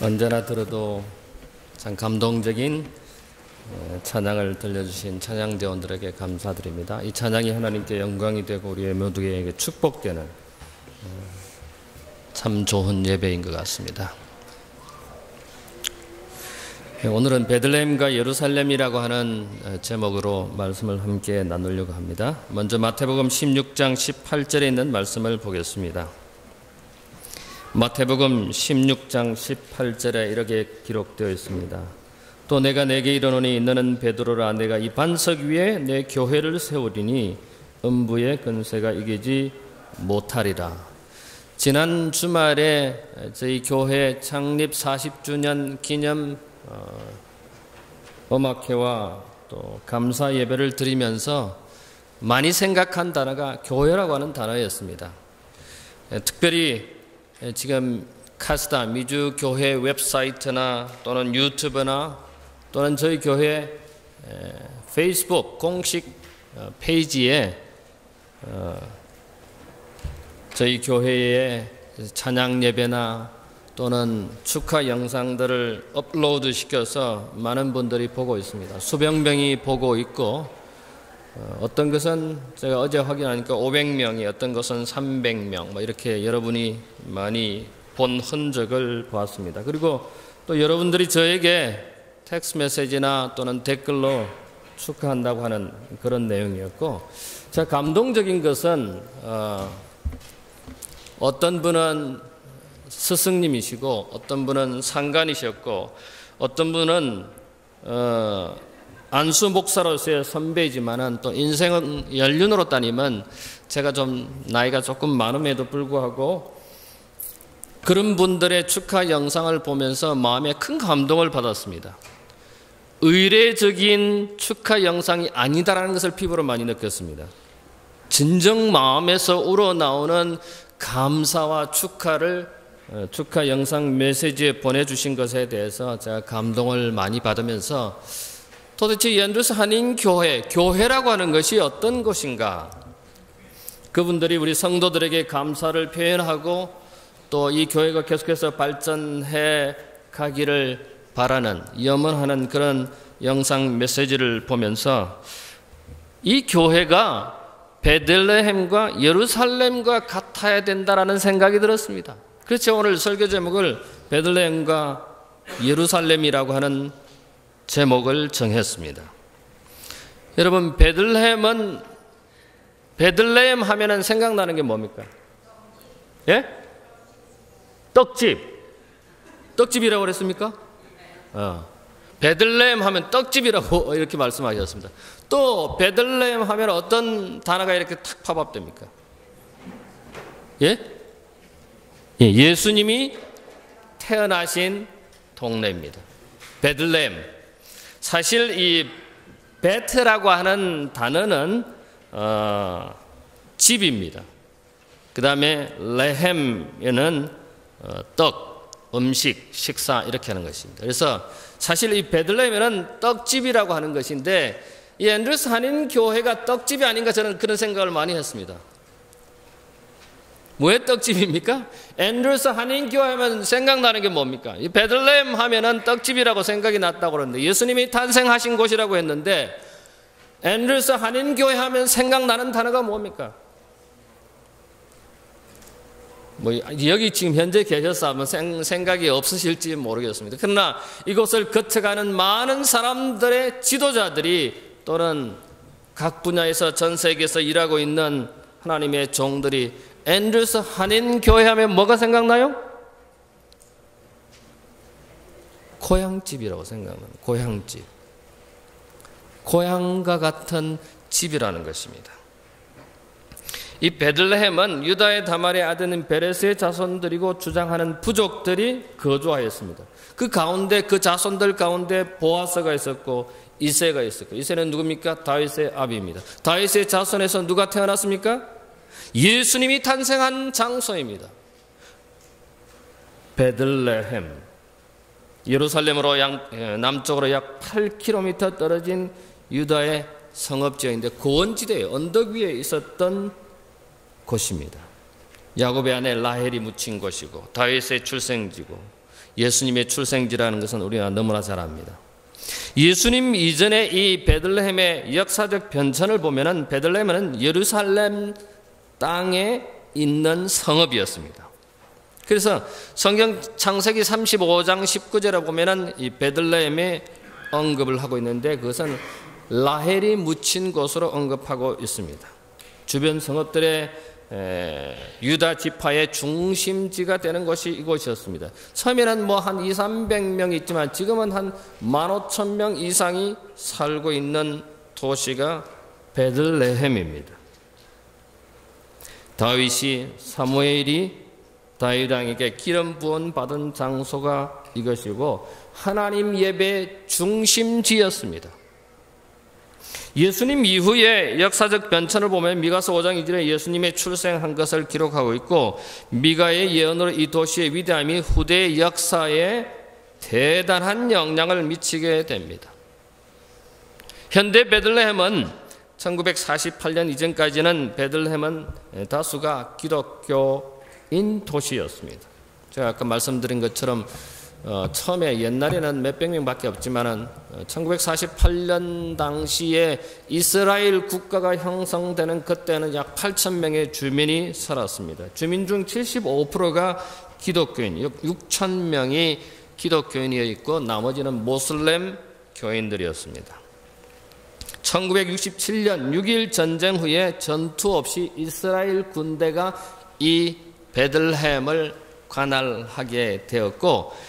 언제나 들어도 참 감동적인 찬양을 들려주신 찬양대원들에게 감사드립니다. 이 찬양이 하나님께 영광이 되고 우리의 모두에게 축복되는 참 좋은 예배인 것 같습니다. 오늘은 베들레헴과 예루살렘이라고 하는 제목으로 말씀을 함께 나누려고 합니다. 먼저 마태복음 16장 18절에 있는 말씀을 보겠습니다. 마태복음 16장 18절에 이렇게 기록되어 있습니다. 또 내가 내게 이르노니 너는 베드로라. 내가 이 반석 위에 내 교회를 세우리니 음부의 권세가 이기지 못하리라. 지난 주말에 저희 교회 창립 40주년 기념 음악회와 또 감사 예배를 드리면서 많이 생각한 단어가 교회라고 하는 단어였습니다. 특별히 지금 카스타 미주 교회 웹사이트나 또는 유튜브나 또는 저희 교회 페이스북 공식 페이지에 저희 교회의 찬양 예배나 또는 축하 영상들을 업로드 시켜서 많은 분들이 보고 있습니다. 수백 명이 보고 있고 어떤 것은 제가 어제 확인하니까 500명이, 어떤 것은 300명 이렇게 여러분이 많이 본 흔적을 보았습니다. 그리고 또 여러분들이 저에게 텍스트 메시지나 또는 댓글로 축하한다고 하는 그런 내용이었고, 제가 감동적인 것은 어떤 분은 스승님이시고 어떤 분은 상관이셨고 어떤 분은 안수 목사로서의 선배이지만은 또 인생은 연륜으로 따니면 제가 좀 나이가 조금 많음에도 불구하고 그런 분들의 축하 영상을 보면서 마음에 큰 감동을 받았습니다. 의례적인 축하 영상이 아니다라는 것을 피부로 많이 느꼈습니다. 진정 마음에서 우러나오는 감사와 축하 영상 메시지에 보내주신 것에 대해서 제가 감동을 많이 받으면서 도대체 앤드루스 한인교회, 교회라고 하는 것이 어떤 곳인가? 그분들이 우리 성도들에게 감사를 표현하고 또 이 교회가 계속해서 발전해 가기를 바라는, 염원하는 그런 영상 메시지를 보면서 이 교회가 베들레헴과 예루살렘과 같아야 된다라는 생각이 들었습니다. 그래서 오늘 설교 제목을 베들레헴과 예루살렘이라고 하는 제목을 정했습니다. 여러분, 베들레헴 하면은 생각나는 게 뭡니까? 예? 떡집이라고 그랬습니까? 베들레헴 하면 떡집이라고 이렇게 말씀하셨습니다. 또 베들레헴 하면 어떤 단어가 이렇게 탁 팝업됩니까? 예? 예수님이 태어나신 동네입니다. 베들레헴. 사실 이 베트라고 하는 단어는 집입니다. 그 다음에 레헴에는 떡, 음식, 식사 이렇게 하는 것입니다. 그래서 사실 이 베들레헴에는 떡집이라고 하는 것인데 이 앤드루스 한인교회가 떡집이 아닌가 저는 그런 생각을 많이 했습니다. 왜 떡집입니까? 앤드루스 한인교회 하면 생각나는 게 뭡니까? 이 베들레헴 하면은 떡집이라고 생각이 났다고 그러는데 예수님이 탄생하신 곳이라고 했는데 앤드루스 한인교회 하면 생각나는 단어가 뭡니까? 여기 지금 현재 계셔서 아마 생각이 없으실지 모르겠습니다. 그러나 이곳을 거쳐가는 많은 사람들의 지도자들이 또는 각 분야에서 전 세계에서 일하고 있는 하나님의 종들이 앤드루스 한인교회 하면 뭐가 생각나요? 고향집이라고 생각나요. 고향집. 고향과 같은 집이라는 것입니다. 이 베들레헴은 유다의 다말의 아들인 베레스의 자손들이고 주장하는 부족들이 거주하였습니다. 그 가운데 그 자손들 가운데 보아스가 있었고 이새가 있었고, 이새는 누굽니까? 다윗의 아비입니다. 다윗의 자손에서 누가 태어났습니까? 예수님이 탄생한 장소입니다. 베들레헴. 예루살렘으로 남쪽으로 약 8km 떨어진 유다의 성읍지역인데 고원지대에 언덕 위에 있었던 곳입니다. 야곱의 아내 라헬이 묻힌 곳이고 다윗의 출생지고 예수님의 출생지라는 것은 우리가 너무나 잘 압니다. 예수님 이전에 이 베들레헴의 역사적 변천을 보면은 베들레헴은 예루살렘 땅에 있는 성읍이었습니다. 그래서 성경 창세기 35장 19절에 보면은 이 베들레헴의 언급을 하고 있는데 그것은 라헬이 묻힌 곳으로 언급하고 있습니다. 주변 성읍들의 유다 지파의 중심지가 되는 것이 이곳이었습니다. 처음에는 뭐 한 200~300명 있지만 지금은 한 15,000명 이상이 살고 있는 도시가 베들레헴입니다. 다윗이 사무엘이 다윗 왕에게 기름 부은 받은 장소가 이것이고 하나님 예배의 중심지였습니다. 예수님 이후에 역사적 변천을 보면 미가서 5장 2절에 예수님의 출생한 것을 기록하고 있고 미가의 예언으로 이 도시의 위대함이 후대 역사에 대단한 영향을 미치게 됩니다. 현대 베들레헴은 1948년 이전까지는 베들레헴은 다수가 기독교인 도시였습니다. 제가 아까 말씀드린 것처럼 처음에 옛날에는 몇백 명밖에 없지만은 1948년 당시에 이스라엘 국가가 형성되는 그때는 약 8,000명의 주민이 살았습니다. 주민 중 75%가 기독교인, 6,000명이 기독교인이어 있고 나머지는 모슬렘 교인들이었습니다. 1967년 6.1 전쟁 후에 전투 없이 이스라엘 군대가 이 베들레헴을 관할하게 되었고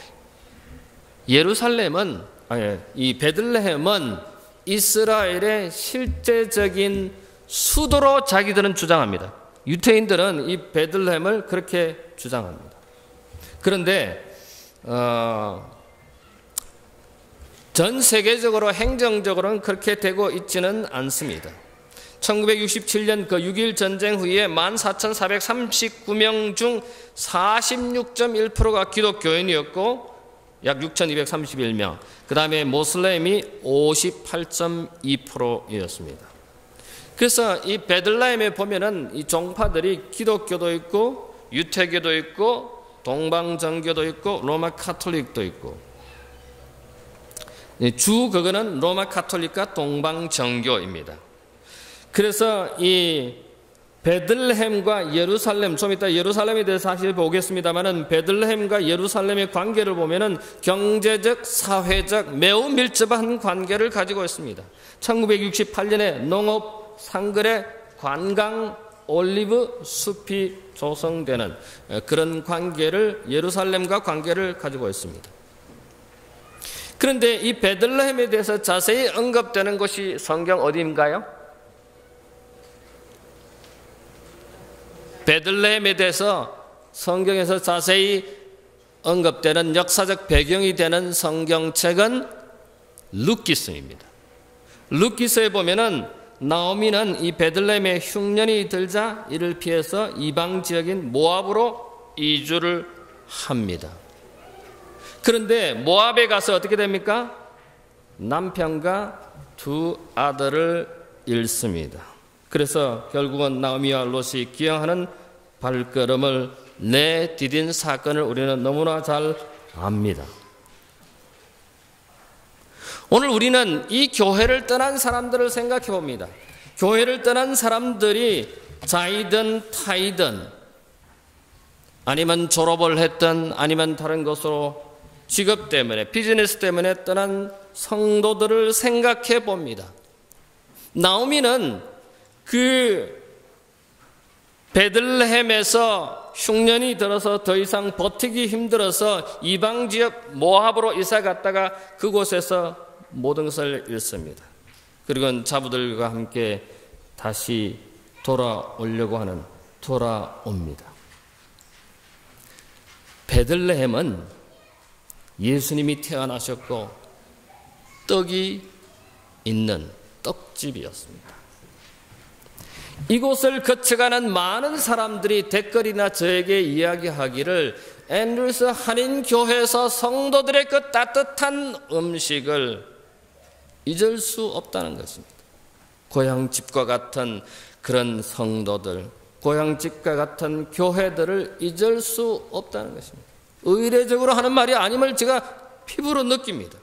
이 베들레헴은 이스라엘의 실제적인 수도로 자기들은 주장합니다. 유태인들은 이 베들레헴을 그렇게 주장합니다. 그런데 전 세계적으로 행정적으로는 그렇게 되고 있지는 않습니다. 1967년 그 6.1 전쟁 후에 14,439명 중 46.1%가 기독교인이었고 약 6,231명, 그 다음에 모슬렘이 58.2%였습니다. 그래서 이 베들레헴에 보면은 이 종파들이 기독교도 있고 유태교도 있고 동방정교도 있고 로마 카톨릭도 있고 그거는 로마 카톨릭과 동방정교입니다. 그래서 이 베들레헴과 예루살렘, 좀 이따 예루살렘에 대해서 사실 보겠습니다만은 베들레헴과 예루살렘의 관계를 보면은 경제적, 사회적 매우 밀접한 관계를 가지고 있습니다. 1968년에 농업, 상거래, 관광, 올리브 숲이 조성되는 그런 관계를 예루살렘과 관계를 가지고 있습니다. 그런데 이 베들레헴에 대해서 자세히 언급되는 곳이 성경 어디인가요? 베들레헴에 대해서 성경에서 자세히 언급되는 역사적 배경이 되는 성경책은 룻기서입니다. 룻기서에 보면은 나오미는 이 베들레헴에 흉년이 들자 이를 피해서 이방 지역인 모압으로 이주를 합니다. 그런데 모압에 가서 어떻게 됩니까? 남편과 두 아들을 잃습니다. 그래서 결국은 나오미와 롯이 기여하는 발걸음을 내디딘 사건을 우리는 너무나 잘 압니다. 오늘 우리는 이 교회를 떠난 사람들을 생각해 봅니다. 교회를 떠난 사람들이 자이든 타이든 아니면 졸업을 했든 아니면 다른 것으로 직업 때문에 비즈니스 때문에 떠난 성도들을 생각해 봅니다. 나오미는 그 베들레헴에서 흉년이 들어서 더 이상 버티기 힘들어서 이방 지역 모압으로 이사 갔다가 그곳에서 모든 것을 잃습니다. 그리고 자부들과 함께 다시 돌아옵니다. 베들레헴은 예수님이 태어나셨고 떡이 있는 떡집이었습니다. 이곳을 거쳐가는 많은 사람들이 댓글이나 저에게 이야기하기를 앤드루스 한인교회에서 성도들의 그 따뜻한 음식을 잊을 수 없다는 것입니다. 고향집과 같은 그런 성도들, 고향집과 같은 교회들을 잊을 수 없다는 것입니다. 의례적으로 하는 말이 아님을 제가 피부로 느낍니다.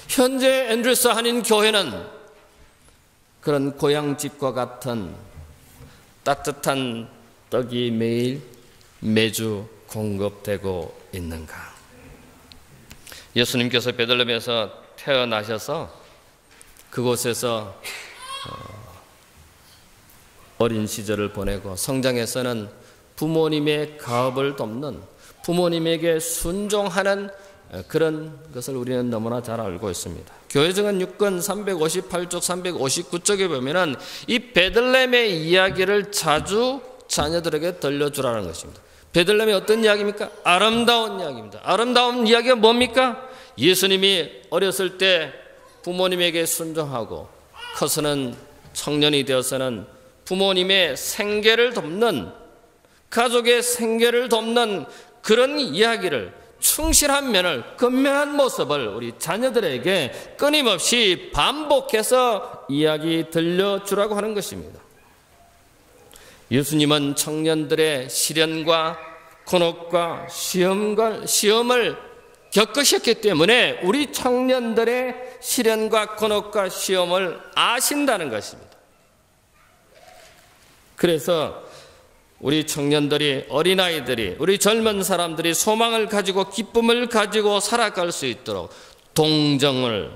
현재 앤드루스 한인 교회는 그런 고향집과 같은 따뜻한 떡이 매주 공급되고 있는가? 예수님께서 베들레헴에서 태어나셔서 그곳에서 어린 시절을 보내고 성장해서는 부모님의 가업을 돕는, 부모님에게 순종하는 그런 것을 우리는 너무나 잘 알고 있습니다. 교회증언 6권 358쪽 359쪽에 보면은 이 베들레헴의 이야기를 자주 자녀들에게 들려주라는 것입니다. 베들레헴이 어떤 이야기입니까? 아름다운 이야기입니다. 아름다운 이야기가 뭡니까? 예수님이 어렸을 때 부모님에게 순종하고 커서는 청년이 되어서는 부모님의 생계를 돕는, 가족의 생계를 돕는 그런 이야기를, 충실한 면을, 근면한 모습을 우리 자녀들에게 끊임없이 반복해서 이야기 들려주라고 하는 것입니다. 예수님은 청년들의 시련과 곤혹과 시험을 겪으셨기 때문에 우리 청년들의 시련과 곤혹과 시험을 아신다는 것입니다. 그래서 우리 청년들이, 어린아이들이, 우리 젊은 사람들이 소망을 가지고 기쁨을 가지고 살아갈 수 있도록 도움을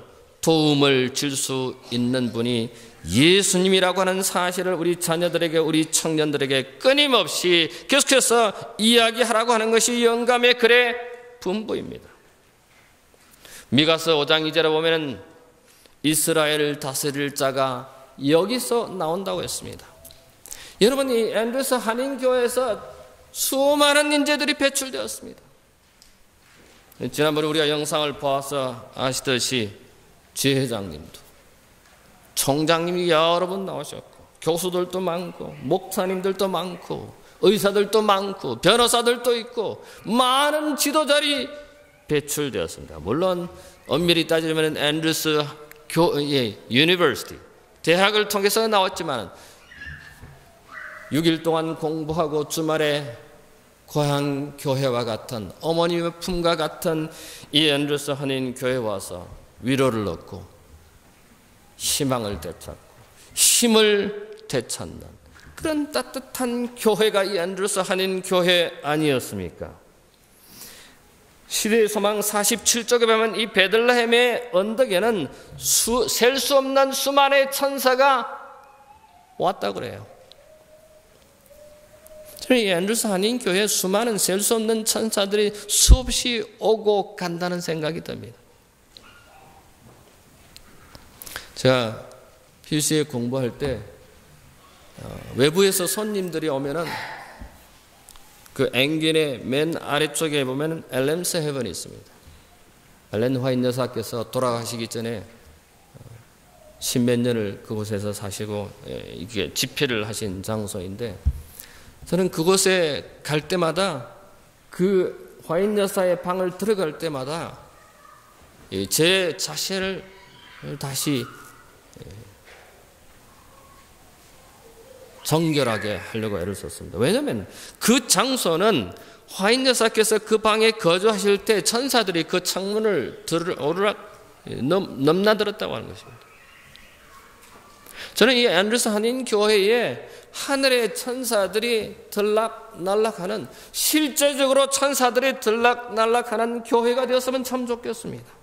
줄 수 있는 분이 예수님이라고 하는 사실을 우리 자녀들에게, 우리 청년들에게 끊임없이 계속해서 이야기하라고 하는 것이 영감의 글의 분부입니다. 미가서 5장 2절에 보면 이스라엘을 다스릴 자가 여기서 나온다고 했습니다. 여러분, 이 앤드루스 한인교회에서 수많은 인재들이 배출되었습니다. 지난번에 우리가 영상을 보아서 아시듯이 지회장님도, 총장님이 여러 분 나오셨고, 교수들도 많고, 목사님들도 많고, 의사들도 많고, 변호사들도 있고, 많은 지도자들이 배출되었습니다. 물론 엄밀히 따지면 앤드루스 유니버시티, 대학을 통해서 나왔지만 6일 동안 공부하고 주말에 고향 교회와 같은, 어머님의 품과 같은 이 앤드루스 한인 교회에 와서 위로를 얻고 희망을 되찾고 힘을 되찾는 그런 따뜻한 교회가 이 앤드루스 한인 교회 아니었습니까? 시대의 소망 47쪽에 보면 이 베들레헴의 언덕에는 셀 수 없는 수많은 천사가 왔다고 그래요. 이 앤드루스 한인 교회에 수많은 셀 수 없는 천사들이 수없이 오고 간다는 생각이 듭니다. 제가 PUC에 공부할 때 외부에서 손님들이 오면은 그 앵긴의 맨 아래쪽에 보면 엘렘스 헤븐이 있습니다. 엘렌 화이트 여사께서 돌아가시기 전에 십몇 년을 그곳에서 사시고 이게 집회를 하신 장소인데, 저는 그곳에 갈 때마다 그 화이트 여사의 방을 들어갈 때마다 제 자신을 다시 정결하게 하려고 애를 썼습니다. 왜냐하면 그 장소는 화이트 여사께서 그 방에 거주하실 때 천사들이 그 창문을 오르락 넘나들었다고 하는 것입니다. 저는 이 앤드루스 한인 교회에 하늘의 천사들이 들락날락하는, 실제적으로 천사들이 들락날락하는 교회가 되었으면 참 좋겠습니다.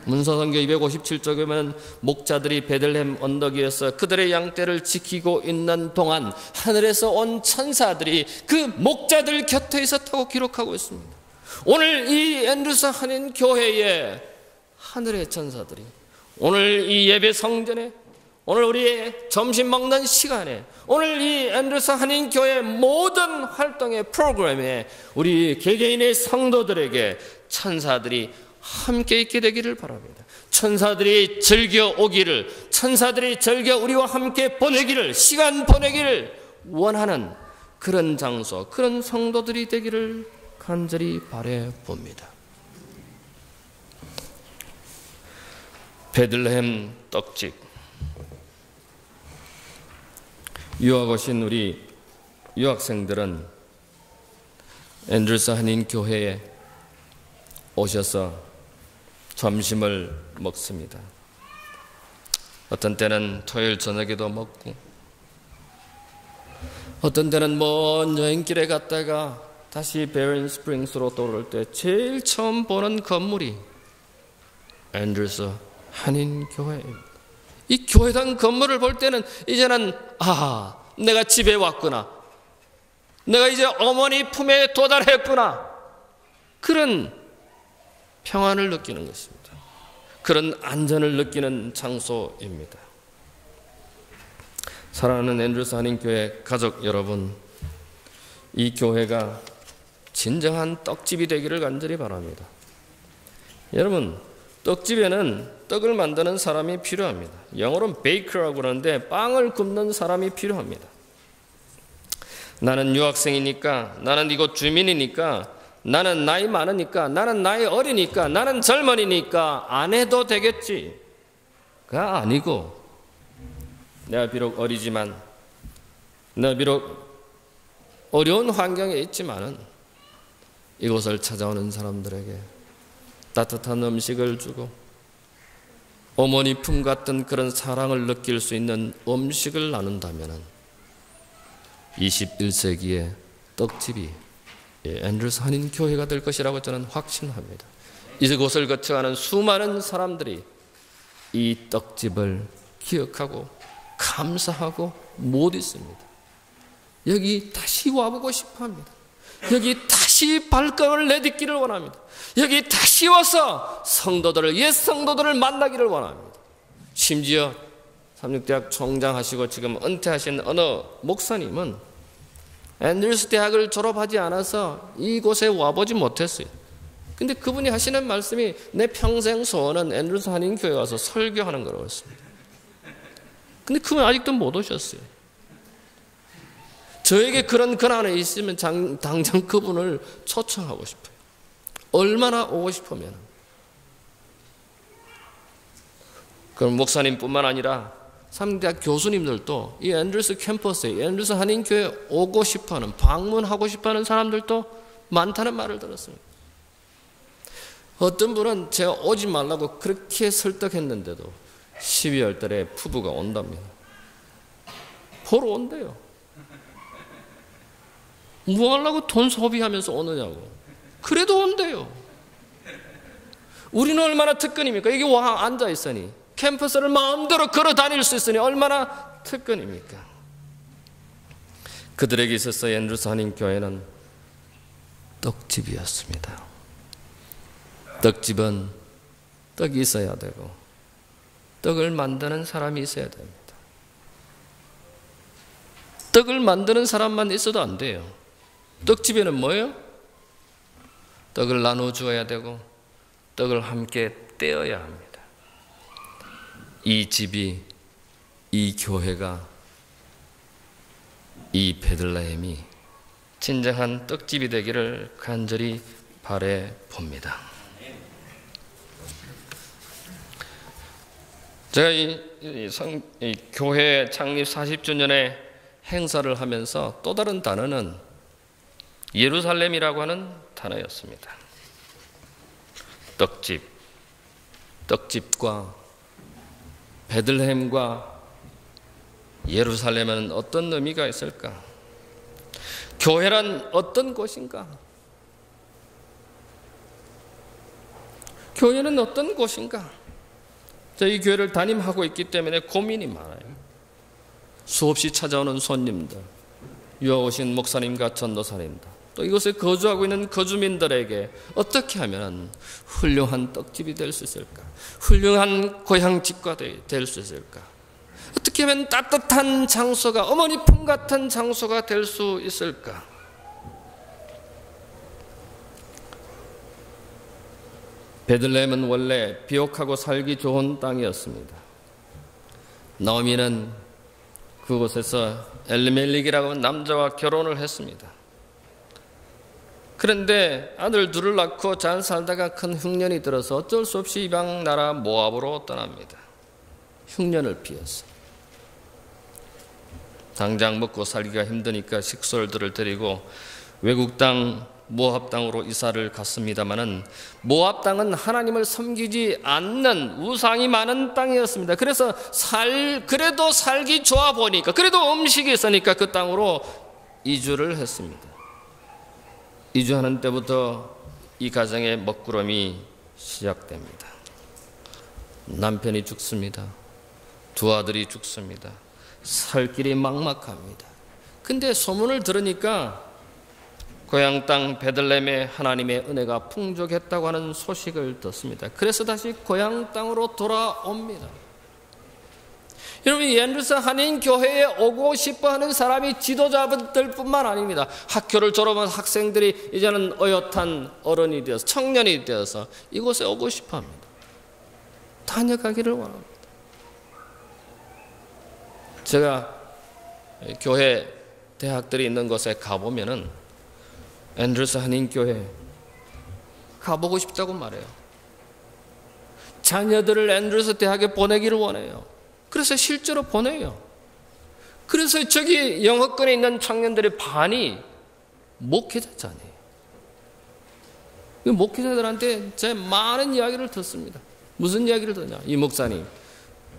문서선교 257쪽에 보면 목자들이 베들레헴 언덕 위에서 그들의 양떼를 지키고 있는 동안 하늘에서 온 천사들이 그 목자들 곁에 있었다고 기록하고 있습니다. 오늘 이 앤드루스 한인 교회에 하늘의 천사들이, 오늘 이 예배 성전에, 오늘 우리의 점심 먹는 시간에, 오늘 이 앤드루스 한인 교회 모든 활동의 프로그램에 우리 개개인의 성도들에게 천사들이 함께 있게 되기를 바랍니다. 천사들이 즐겨 오기를, 천사들이 즐겨 우리와 함께 보내기를, 시간 보내기를 원하는 그런 장소, 그런 성도들이 되기를 간절히 바라 봅니다. 베들레헴 떡집, 유학 오신 우리 유학생들은 앤드루스 한인교회에 오셔서 점심을 먹습니다. 어떤 때는 토요일 저녁에도 먹고, 어떤 때는 먼 여행길에 갔다가 다시 베린 스프링스로 돌아올 때 제일 처음 보는 건물이 앤드루스 한인교회입니다. 이 교회당 건물을 볼 때는 이제는 내가 집에 왔구나, 내가 이제 어머니 품에 도달했구나, 그런 평안을 느끼는 것입니다. 그런 안전을 느끼는 장소입니다. 사랑하는 앤드루스 한인교회 가족 여러분, 이 교회가 진정한 떡집이 되기를 간절히 바랍니다. 여러분, 떡집에는 떡을 만드는 사람이 필요합니다. 영어로는 베이커라고 그러는데 빵을 굽는 사람이 필요합니다. 나는 유학생이니까, 나는 이곳 주민이니까, 나는 나이 많으니까, 나는 나이 어리니까, 나는 젊은이니까 안 해도 되겠지가 아니고, 내가 비록 어리지만, 내가 비록 어려운 환경에 있지만은 이곳을 찾아오는 사람들에게 따뜻한 음식을 주고 어머니 품 같은 그런 사랑을 느낄 수 있는 음식을 나눈다면 21세기의 떡집이 앤드루스 한인교회가 될 것이라고 저는 확신합니다. 이곳을 거쳐가는 수많은 사람들이 이 떡집을 기억하고 감사하고 못 있습니다. 여기 다시 와보고 싶어합니다. 여기 다시 발걸음을 내딛기를 원합니다. 여기 다시 와서 옛 성도들을 만나기를 원합니다. 심지어 삼육대학 총장하시고 지금 은퇴하신 어느 목사님은 앤드루스 대학을 졸업하지 않아서 이곳에 와보지 못했어요. 근데 그분이 하시는 말씀이 내 평생 소원은 앤드루스 한인교회 와서 설교하는 거라고 했습니다. 근데 그분 아직도 못 오셨어요. 저에게 그런 권한이 있으면 당장 그분을 초청하고 싶어요. 얼마나 오고 싶으면. 그럼 목사님뿐만 아니라 삼대학 교수님들도 이 앤드루스 캠퍼스에 앤드루스 한인교회에 오고 싶어하는, 방문하고 싶어하는 사람들도 많다는 말을 들었습니다. 어떤 분은 제가 오지 말라고 그렇게 설득했는데도 12월 달에 부부가 온답니다. 보러 온대요. 뭐 하려고 돈 소비하면서 오느냐고. 그래도 온대요. 우리는 얼마나 특권입니까? 여기 와 앉아 있으니, 캠퍼스를 마음대로 걸어 다닐 수 있으니 얼마나 특권입니까? 그들에게 있어서 앤드루스 한인교회는 떡집이었습니다. 떡집은 떡이 있어야 되고 떡을 만드는 사람이 있어야 됩니다. 떡을 만드는 사람만 있어도 안 돼요. 떡집에는 뭐예요? 떡을 나눠주어야 되고 떡을 함께 떼어야 합니다. 이 집이, 이 교회가, 이 베들레헴이 진정한 떡집이 되기를 간절히 바래 봅니다. 제가 이 교회 창립 40주년의 행사를 하면서 또 다른 단어는 예루살렘이라고 하는 단어였습니다. 떡집, 떡집과 베들레헴과 예루살렘은 어떤 의미가 있을까? 교회란 어떤 곳인가? 교회는 어떤 곳인가? 저희 교회를 담임하고 있기 때문에 고민이 많아요. 수없이 찾아오는 손님들, 유학 오신 목사님과 전도사님들, 또 이곳에 거주하고 있는 거주민들에게 어떻게 하면 훌륭한 떡집이 될 수 있을까? 훌륭한 고향집과 될 수 있을까? 어떻게 하면 따뜻한 장소가, 어머니 품 같은 장소가 될 수 있을까? 베들레헴은 원래 비옥하고 살기 좋은 땅이었습니다. 나오미는 그곳에서 엘리멜렉이라고 하는 남자와 결혼을 했습니다. 그런데 아들 둘을 낳고 잘 살다가 큰 흉년이 들어서 어쩔 수 없이 이방 나라 모압으로 떠납니다. 흉년을 피해서. 당장 먹고 살기가 힘드니까 식솔들을 데리고 외국 땅 모압 땅으로 이사를 갔습니다마는 모압 땅은 하나님을 섬기지 않는 우상이 많은 땅이었습니다. 그래서 그래도 살기 좋아 보니까, 그래도 음식이 있으니까 그 땅으로 이주를 했습니다. 이주하는 때부터 이 가정의 먹구름이 시작됩니다. 남편이 죽습니다. 두 아들이 죽습니다. 살 길이 막막합니다. 근데 소문을 들으니까 고향 땅 베들레헴에 하나님의 은혜가 풍족했다고 하는 소식을 듣습니다. 그래서 다시 고향 땅으로 돌아옵니다. 여러분, 이 앤드루스 한인교회에 오고 싶어하는 사람이 지도자들 뿐만 아닙니다. 학교를 졸업한 학생들이 이제는 어엿한 어른이 되어서, 청년이 되어서 이곳에 오고 싶어합니다. 다녀가기를 원합니다. 제가 교회 대학들이 있는 곳에 가보면은 앤드루스 한인교회 가보고 싶다고 말해요. 자녀들을 앤드루스 대학에 보내기를 원해요. 그래서 실제로 보내요. 그래서 저기 영어권에 있는 청년들의 반이 목회자잖아요. 목회자들한테 제 많은 이야기를 듣습니다. 무슨 이야기를 듣냐? 이 목사님,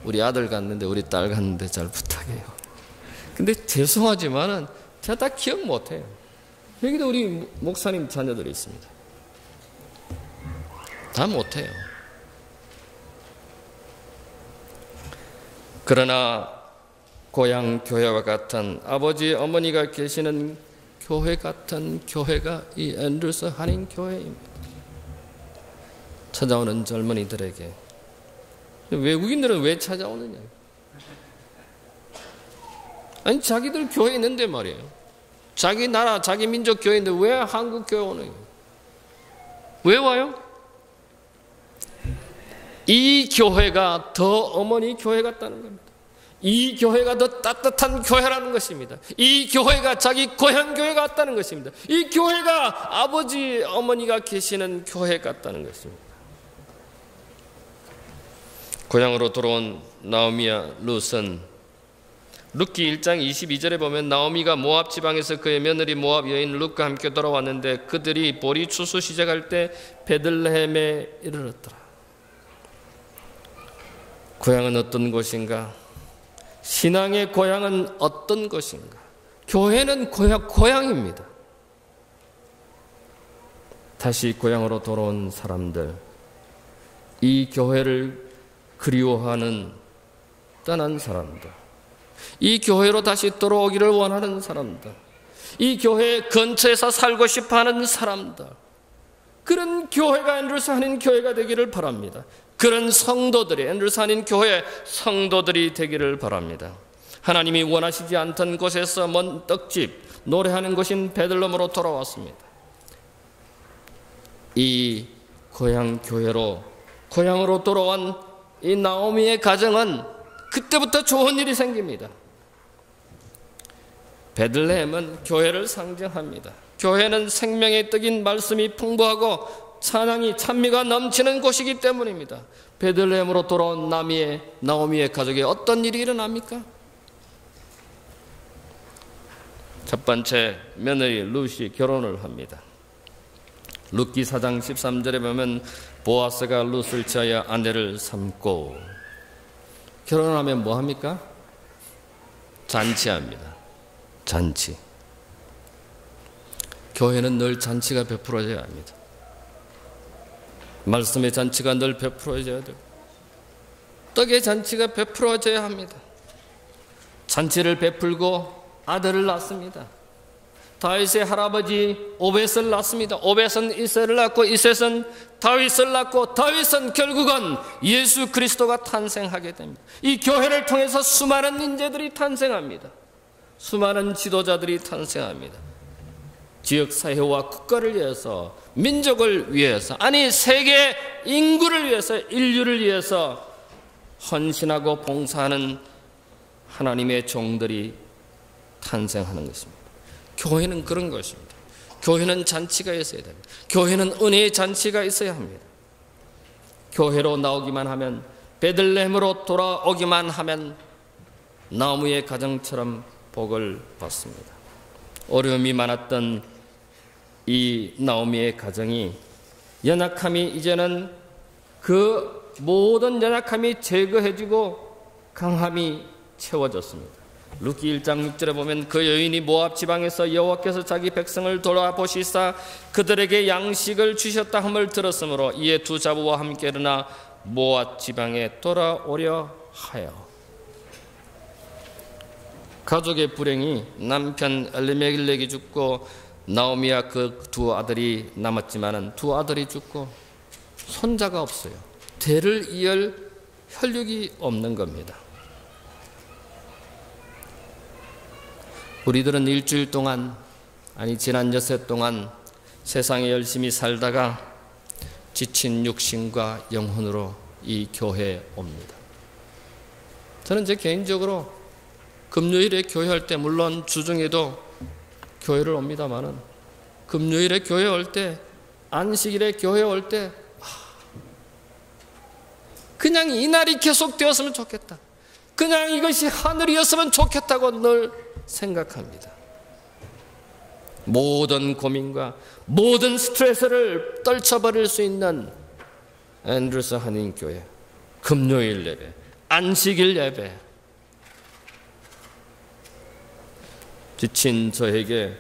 우리 아들 갔는데 우리 딸 갔는데 잘 부탁해요. 근데 죄송하지만은 제가 다 기억 못해요. 여기도 우리 목사님 자녀들이 있습니다. 다 못해요. 그러나 고향 교회와 같은, 아버지 어머니가 계시는 교회 같은 교회가 이 앤드루스 한인 교회입니다. 찾아오는 젊은이들에게, 외국인들은 왜 찾아오느냐? 아니, 자기들 교회 있는데 말이에요. 자기 나라, 자기 민족 교회인데 왜 한국 교회 오는 거예요? 왜 와요? 이 교회가 더 어머니 교회 같다는 겁니다. 이 교회가 더 따뜻한 교회라는 것입니다. 이 교회가 자기 고향 교회 같다는 것입니다. 이 교회가 아버지 어머니가 계시는 교회 같다는 것입니다. 고향으로 돌아온 나오미와 룻은 룻기 1장 22절에 보면 나오미가 모압 지방에서 그의 며느리 모압 여인 룻과 함께 돌아왔는데 그들이 보리 추수 시작할 때 베들레헴에 이르렀더라. 고향은 어떤 곳인가? 신앙의 고향은 어떤 것인가? 교회는 고향입니다. 다시 고향으로 돌아온 사람들, 이 교회를 그리워하는 떠난 사람들, 이 교회로 다시 돌아오기를 원하는 사람들, 이 교회 근처에서 살고 싶어하는 사람들, 그런 교회가 앤드루스 한인 교회가 되기를 바랍니다. 그런 성도들이, 앤드루스 한인 교회 성도들이 되기를 바랍니다. 하나님이 원하시지 않던 곳에서 먼 떡집, 노래하는 곳인 베들레헴으로 돌아왔습니다. 이 고향 교회로, 고향으로 돌아온 이 나오미의 가정은 그때부터 좋은 일이 생깁니다. 베들레헴은 교회를 상징합니다. 교회는 생명의 떡인 말씀이 풍부하고 찬양이 찬미가 넘치는 곳이기 때문입니다. 베들레헴으로 돌아온 나오미의 가족에 어떤 일이 일어납니까? 첫 번째, 며느리 룻이 결혼을 합니다. 룻기 4장 13절에 보면 보아스가 룻을 취하여 아내를 삼고, 결혼하면 뭐 합니까? 잔치합니다. 잔치. 교회는 늘 잔치가 베풀어져야 합니다. 말씀의 잔치가 늘 베풀어져야 되고 떡의 잔치가 베풀어져야 합니다. 잔치를 베풀고 아들을 낳습니다. 다윗의 할아버지 오벳을 낳습니다. 오벳은 이셋을 낳고 이셋은 다윗을 낳고 다윗은 결국은 예수 그리스도가 탄생하게 됩니다. 이 교회를 통해서 수많은 인재들이 탄생합니다. 수많은 지도자들이 탄생합니다. 지역 사회와 국가를 위해서, 민족을 위해서, 아니 세계 인구를 위해서, 인류를 위해서 헌신하고 봉사하는 하나님의 종들이 탄생하는 것입니다. 교회는 그런 것입니다. 교회는 잔치가 있어야 됩니다. 교회는 은혜의 잔치가 있어야 합니다. 교회로 나오기만 하면, 베들레헴으로 돌아오기만 하면 나오미의 가정처럼 복을 받습니다. 어려움이 많았던 이 나오미의 가정이 연약함이 이제는 그 모든 연약함이 제거해지고 강함이 채워졌습니다. 룻기 1장 6절에 보면 그 여인이 모압 지방에서 여호와께서 자기 백성을 돌아보시사 그들에게 양식을 주셨다 함을 들었으므로 이에 두 자부와 함께 일어나 모압 지방에 돌아오려 하여. 가족의 불행이 남편 엘리멜렉이 죽고 나오미와 그 두 아들이 남았지만은 두 아들이 죽고 손자가 없어요. 대를 이을 혈육이 없는 겁니다. 우리들은 일주일 동안, 아니 지난 여세 동안 세상에 열심히 살다가 지친 육신과 영혼으로 이 교회에 옵니다. 저는 제 개인적으로 금요일에 교회할 때, 물론 주중에도 교회를 옵니다마는 금요일에 교회 올 때, 안식일에 교회 올 때 그냥 이 날이 계속되었으면 좋겠다, 그냥 이것이 하늘이었으면 좋겠다고 늘 생각합니다. 모든 고민과 모든 스트레스를 떨쳐버릴 수 있는 앤드루스 한인교회 금요일 예배, 안식일 예배, 지친 저에게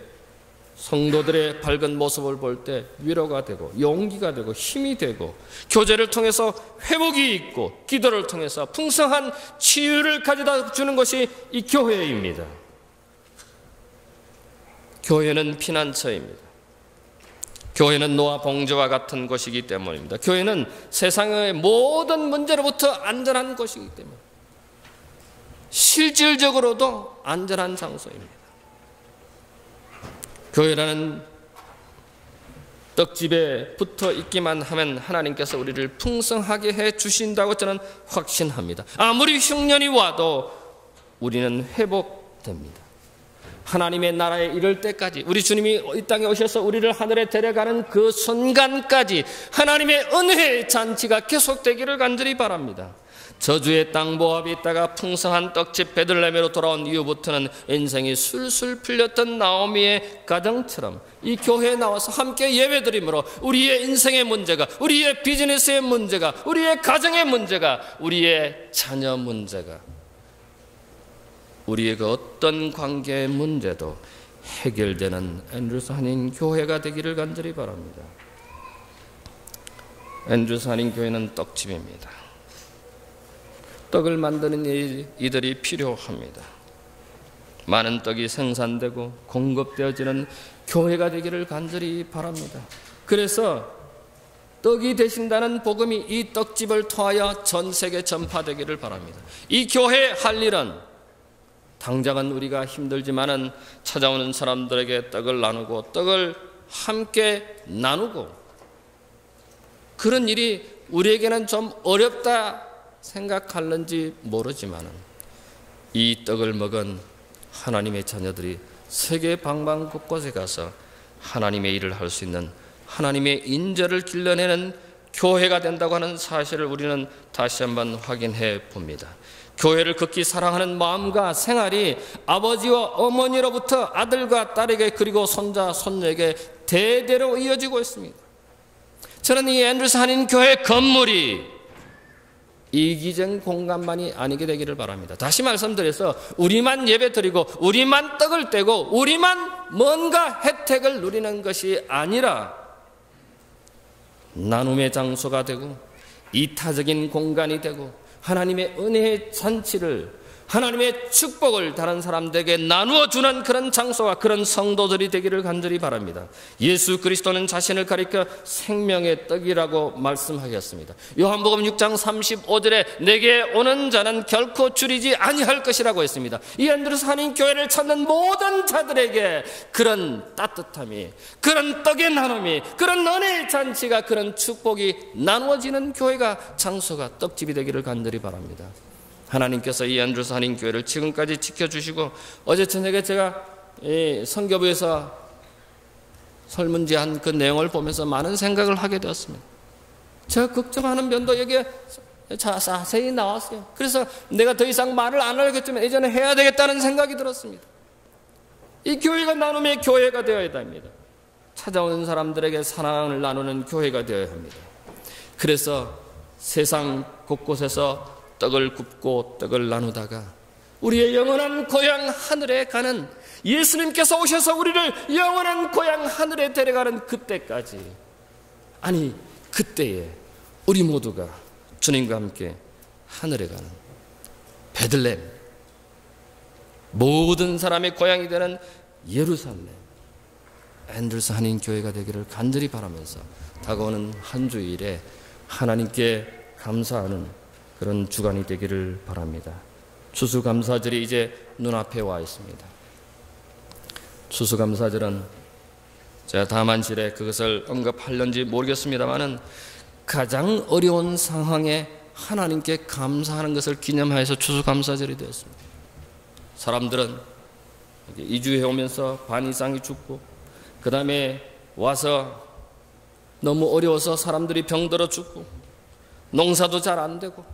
성도들의 밝은 모습을 볼 때 위로가 되고 용기가 되고 힘이 되고 교제를 통해서 회복이 있고 기도를 통해서 풍성한 치유를 가져다 주는 것이 이 교회입니다. 교회는 피난처입니다. 교회는 노아 봉제와 같은 곳이기 때문입니다. 교회는 세상의 모든 문제로부터 안전한 곳이기 때문에 실질적으로도 안전한 장소입니다. 교회라는 떡집에 붙어 있기만 하면 하나님께서 우리를 풍성하게 해 주신다고 저는 확신합니다. 아무리 흉년이 와도 우리는 회복됩니다. 하나님의 나라에 이를 때까지, 우리 주님이 이 땅에 오셔서 우리를 하늘에 데려가는 그 순간까지 하나님의 은혜의 잔치가 계속되기를 간절히 바랍니다. 저주의 땅 모압에 있다가 풍성한 떡집 베들레헴으로 돌아온 이후부터는 인생이 술술 풀렸던 나오미의 가정처럼 이 교회에 나와서 함께 예배드림으로 우리의 인생의 문제가, 우리의 비즈니스의 문제가, 우리의 가정의 문제가, 우리의 자녀 문제가, 우리의 그 어떤 관계의 문제도 해결되는 앤드루스 한인 교회가 되기를 간절히 바랍니다. 앤드루스 한인 교회는 떡집입니다. 떡을 만드는 이들이 필요합니다. 많은 떡이 생산되고 공급되어지는 교회가 되기를 간절히 바랍니다. 그래서 떡이 되신다는 복음이 이 떡집을 통하여 전 세계 전파되기를 바랍니다. 이 교회의 할 일은 당장은 우리가 힘들지만은 찾아오는 사람들에게 떡을 나누고 떡을 함께 나누고, 그런 일이 우리에게는 좀 어렵다 생각할는지 모르지만은 이 떡을 먹은 하나님의 자녀들이 세계 방방 곳곳에 가서 하나님의 일을 할 수 있는 하나님의 인재를 길러내는 교회가 된다고 하는 사실을 우리는 다시 한번 확인해 봅니다. 교회를 극히 사랑하는 마음과 생활이 아버지와 어머니로부터 아들과 딸에게, 그리고 손자, 손녀에게 대대로 이어지고 있습니다. 저는 이 앤드루스 한인 교회 건물이 이기적 공간만이 아니게 되기를 바랍니다. 다시 말씀드려서 우리만 예배드리고 우리만 떡을 떼고 우리만 뭔가 혜택을 누리는 것이 아니라 나눔의 장소가 되고 이타적인 공간이 되고 하나님의 은혜의 잔치를, 하나님의 축복을 다른 사람들에게 나누어 주는 그런 장소와 그런 성도들이 되기를 간절히 바랍니다. 예수 그리스도는 자신을 가리켜 생명의 떡이라고 말씀하셨습니다. 요한복음 6장 35절에 내게 오는 자는 결코 줄이지 아니할 것이라고 했습니다. 이 앤드루스 한인 교회를 찾는 모든 자들에게 그런 따뜻함이, 그런 떡의 나눔이, 그런 은혜의 잔치가, 그런 축복이 나누어지는 교회가, 장소가, 떡집이 되기를 간절히 바랍니다. 하나님께서 이 앤드루스 한인 교회를 지금까지 지켜주시고, 어제 저녁에 제가 선교부에서 설문지한 그 내용을 보면서 많은 생각을 하게 되었습니다. 제가 걱정하는 면도 여기에 자세히 나왔어요. 그래서 내가 더 이상 말을 안 하겠지만 예전에 해야 되겠다는 생각이 들었습니다. 이 교회가 나눔의 교회가 되어야 됩니다. 찾아오는 사람들에게 사랑을 나누는 교회가 되어야 합니다. 그래서 세상 곳곳에서 떡을 굽고 떡을 나누다가 우리의 영원한 고향 하늘에 가는, 예수님께서 오셔서 우리를 영원한 고향 하늘에 데려가는 그때까지, 아니 그때에 우리 모두가 주님과 함께 하늘에 가는 베들레헴, 모든 사람의 고향이 되는 예루살렘, 앤드루스 한인교회가 되기를 간절히 바라면서 다가오는 한 주일에 하나님께 감사하는 그런 주간이 되기를 바랍니다. 추수감사절이 이제 눈앞에 와 있습니다. 추수감사절은 제가 다만실에 그것을 언급하려는지 모르겠습니다만은 가장 어려운 상황에 하나님께 감사하는 것을 기념하여서 추수감사절이 되었습니다. 사람들은 이주해 오면서 반 이상이 죽고, 그 다음에 와서 너무 어려워서 사람들이 병들어 죽고, 농사도 잘 안 되고,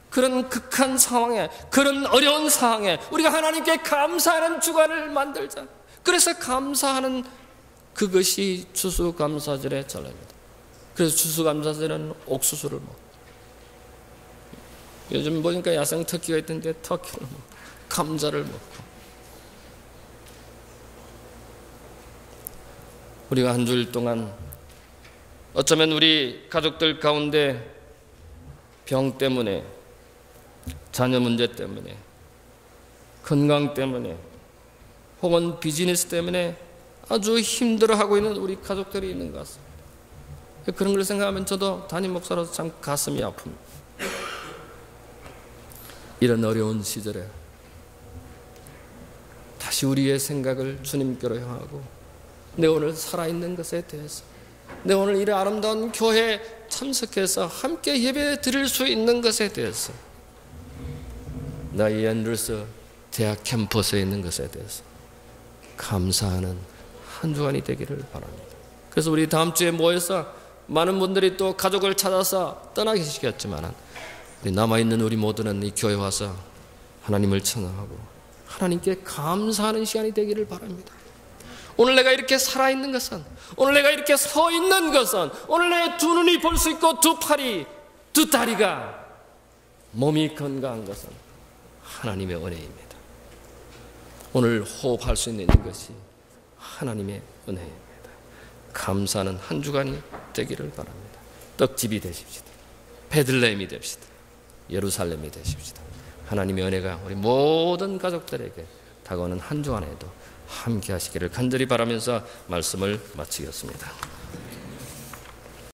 그런 극한 상황에, 그런 어려운 상황에 우리가 하나님께 감사하는 주간을 만들자. 그래서 감사하는 그것이 추수감사절의 전례입니다. 그래서 추수감사절은 옥수수를 먹고, 요즘 보니까 야생 터키가 있던데 터키를 먹고, 감자를 먹고, 우리가 한 주일 동안 어쩌면 우리 가족들 가운데 병 때문에, 자녀 문제 때문에, 건강 때문에, 혹은 비즈니스 때문에 아주 힘들어하고 있는 우리 가족들이 있는 것 같습니다. 그런 걸 생각하면 저도 담임 목사로서 참 가슴이 아픕니다. 이런 어려운 시절에 다시 우리의 생각을 주님께로 향하고, 내 오늘 살아있는 것에 대해서, 내 오늘 이 아름다운 교회에 참석해서 함께 예배 드릴 수 있는 것에 대해서, 나의 앤드루스 대학 캠퍼스에 있는 것에 대해서 감사하는 한 주간이 되기를 바랍니다. 그래서 우리 다음 주에 모여서 많은 분들이 또 가족을 찾아서 떠나게 시켰지만, 우리 남아있는 우리 모두는 이 교회에 와서 하나님을 찬양하고 하나님께 감사하는 시간이 되기를 바랍니다. 오늘 내가 이렇게 살아있는 것은, 오늘 내가 이렇게 서 있는 것은, 오늘 내 두 눈이 볼 수 있고 두 팔이, 두 다리가, 몸이 건강한 것은 하나님의 은혜입니다. 오늘 호흡할 수 있는 것이 하나님의 은혜입니다. 감사하는 한 주간이 되기를 바랍니다. 떡집이 되십시다. 베들레헴이 됩시다. 예루살렘이 되십시다. 하나님의 은혜가 우리 모든 가족들에게 다가오는 한 주간에도 함께 하시기를 간절히 바라면서 말씀을 마치겠습니다.